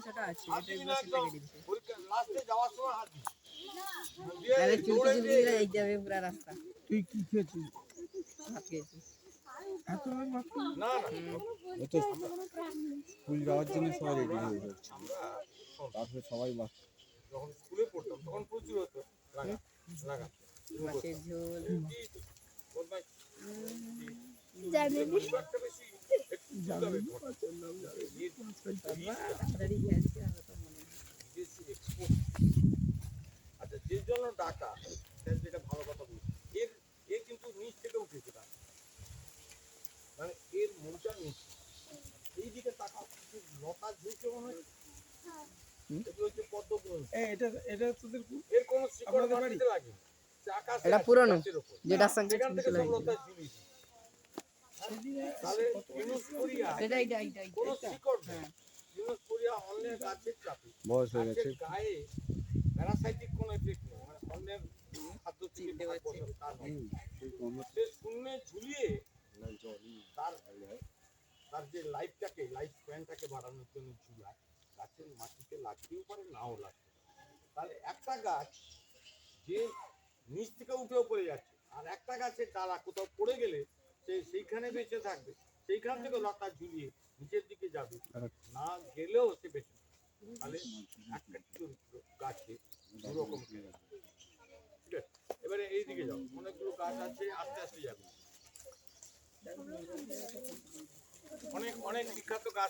ছোট আছে, এটা বসে থেকে দিচ্ছে। লাস্টে যাওয়ার সময় হাত দিই। তাহলে চুলকি চুলকি গেলে এই যাবে পুরা রাস্তা। তুই কি খেয়েছিস? ভাত খেয়েছি। এত ভাত না না ও তো স্কুল যাওয়ার জন্য সবাই রেডি হয়ে যাচ্ছে, আমরা তারপরে সবাই বাস। যখন স্কুলে পড়তাম তখন প্রচুর হতো লাগা লাগা মাছের ঝোল, বলবাই জানি না। একটা বেশি একটু যাবে তাড়াতাড়ি খেয়েছি, আমার তো মনে নেই। বিদেশি এক্সপোর্ট। আচ্ছা যে জন্য ডাকা স্যার যেটা ভালো কথা বলছি, এর কিন্তু নিচ থেকে উঠেছে না, মানে এর মনটা নিচ এই দিকে তাকাও, কিছু লতা ঝুলছে মনে হয়। এগুলো হচ্ছে পদ্মগ্রন্থ। এটা এটা তোদের এর কোনো শিকড় আপনাদের মাটিতে লাগে না। আকাশে এটা আছে, পুরনো, গাছের উপর। যেটার সঙ্গে সেখান থেকে ছিল সব লতা ঝুলিয়েছে। তাহলে ইউনুস কোরিয়া এটা কোনো শিকড় নেই। ইউনুস কোরিয়া অন্যের গাছের চাপে বয়স হয়ে গেছে। গাছের গায়ে প্যারাসাইটিক কোনো এফেক্ট নেই, মানে অন্যের খাদ্য থেকে চিনতে ভাগ পারছি। বসাবে তার নয়। এই গন্ধ সে শূন্যে ঝুলিয়ে না জলই তার তার যে লাইফটাকে লাইফ স্প্যানটাকে বাড়ানোর জন্য ঝুলায়, গাছের মাটিতে লাগতেও পারে নাও লাগতে পারে। তাহলে একটা গাছ যে নিচ থেকে উঠেও পড়ে যাচ্ছে, আর একটা গাছের ডালা কোথাও পড়ে গেলে সে সেইখানে বেঁচে থাকবে, সেইখান থেকে লতা ঝুলিয়ে নিচের দিকে যাবে, না গেলেও সে বেঁচে থাকবে। তাহলে একটা চরিত্র গাছে দুরকম চরিত্র। ঠিক আছে, এবারে এই দিকে যাও, অনেকগুলো গাছ আছে, আস্তে আস্তে যাবে। অনেক অনেক বিখ্যাত গাছ